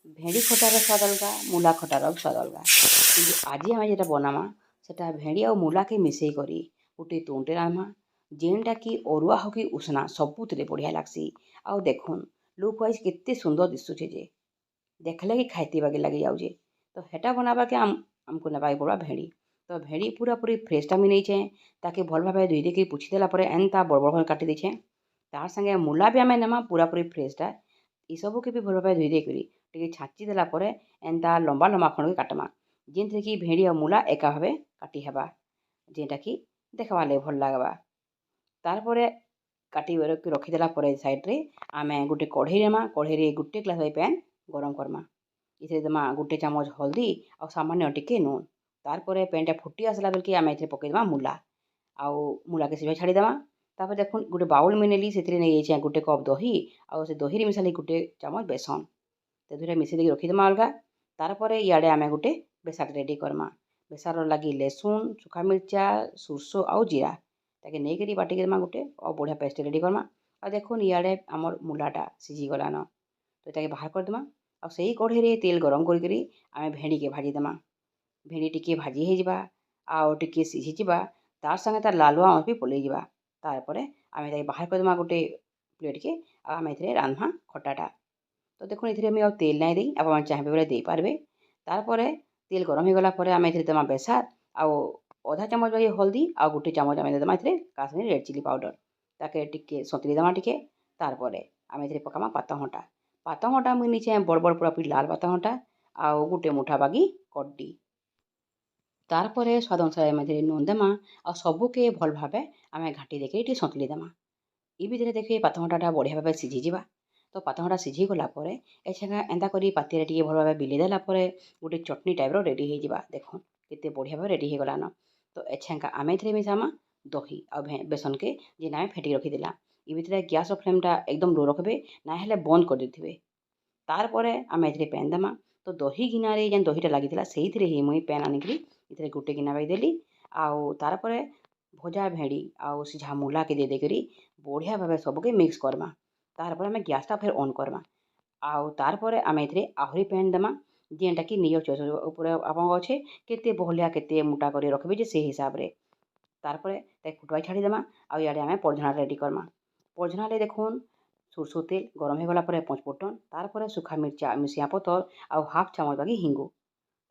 भेंडी खटार स्वाद अलगा मूला खटार स्वाद अलगा कि आज आम जो बनामा सेटा भेंडी और मूला के मिसई करी गोटे तुंटे रान्मा जेनटा कि अरुआ हो कि उसना सबुतरे बढ़िया लागसी। आउ देखुन लुक वाइज केते सुंदर दिशुचे जे देखले कि खाइते बागे लगे जाऊे। तो हेटा बनाबा के आमको नबाई पड़ा भेंडी। तो भेंडी पूरा पूरी फ्रेशटा मुझे नहीं ताकि भल भाव धोई देकर पुछी देला एनता बड़ बड़ काटी देछे। तार संगे मूला भी आम नेमा पूरा पूरी फ्रेशटा ये सब के भी भल भाव धोई देकर टे छाची देला एनता लंबा लंबा खंड के काटमा जेनथे कि भेंडी और मूला एका भावे काटी हेबा जेनटा कि देखवा ले भल लगवा। तारपरे काटी रखीदेला साइड्रे आम गोटे कढ़ई नेमा कढ़ई गोटे ग्लास पैन गरम करमा इसे देमा गोटे चामच हल्दी और सामान्य टिके नून। तारपरे पैनटा फुटी आसला बेलके आम ए पकईदेमा मूला आउ मूला के सिझा छाड़ीदेमा। तापर देखुन गोटे बाउल में नेली से नहीं गोटे कप दही और से दही मिसाली गोटे चामच बेसन तो दुटा मिसई देके रखीदेमा अलगा। तारपरे इआड़े आम गोटे बेसार रेडी करमा बेसार लगी लहसुन सुखा मिर्चा सोरसो आउ जीरा ताके नहीं बाटिक देमा गोटे और बढ़िया पेस्ट रेडी करमा। और देखुन इआड़े आमर मूलाटा सिझी गलान तो ये बाहर करदेमा और सही कढ़ई तेल गरम करी आम भेंडी के भाजीदेमा भेंडी टिके भाजी होगा आउ टिके सिझीजा तार संगे तार लालुआ अंश भी पलैजा। तारपरे आम बाहर करदेमा गोटे प्लेट के आम ए रान्धमा खटाटा। तो देखुन ये तेल नाई दी आप चाहे बोले दे पारे। तारपरे तेल गरम हो गला आम देमा बेसार आउ अधा चामच भाई हल्दी आ गोटे चामच आम देमा काश्मीरी रेड चिली पाउडर ताके टिके सतरी देमा टिके। तारपरे आम पकामा पातघंटा पातघंटा मुझे नीचे बड़ बड़ पूरा पूरी लाल पातघंटा आउ गोटे मुठा बागी कड्डी। तारपरे स्वाद अनुसार आम नून देमा और सबुके भल भाव आम घाटी देके सतुली देमा। ये भितर देखिए पातघंटा बढ़िया भाव सिझीजा। तो पातघंटा सिझी गलापर एछेका एंता करी पातिरे टिके भल भाव बिले देलापर गोटे चटनी टाइप्र रेडी होगा। देखुन केते बढ़िया भाव रेडी हो गलान। तो एछेका आम मिसामा दही और बेसन के जेन आम फेटी रखीदेला ये भितर गैस फ्लेमटा एकदम लो रखबे ना हेले बंद कर देथिबे। तारपरे आम पैन देमा तो दही गिनारे जेन दहीटा लगी से ही मुई पैन आनिकी इतने गोटे गिना बैदेली आउ तारपरे भजा भेंडी आउ सिझा मूला के दे देकरी बढ़िया भाव सबके मिक्स करमा। तारपर आम गैसटा फिर ऑन करमा आउ तारपर आम आहरी पैन देमा जेनटा कि निज चॉइस उपर आप अच्छे केते बहलिया केते मोटा कर रखबे जे से हिसाब रे। तारपर फुटवाई छाड़ीदेमा आउ इआड़े आम पड़झना रेडी करमा। पड़झना देखुन सोरसो तेल गरम हो गला पचफोटन तारपर सुखा मिर्चा मिसिया पतर आउ हाफ चामच बागी हिंगु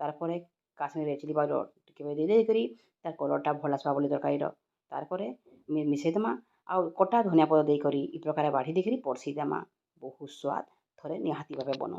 तारपर काश्मीरी रेड चिली पाउडर टिके दे देकरी तार कलरटा भल आसवा बोली तरकारीर। तारपर मिसेदेमा आउ कटा धनिया पतर देकरी इ प्रकार बाढ़ी देकरी परसी देमा बहुत स्वाद थरे निहाती भावे बनो।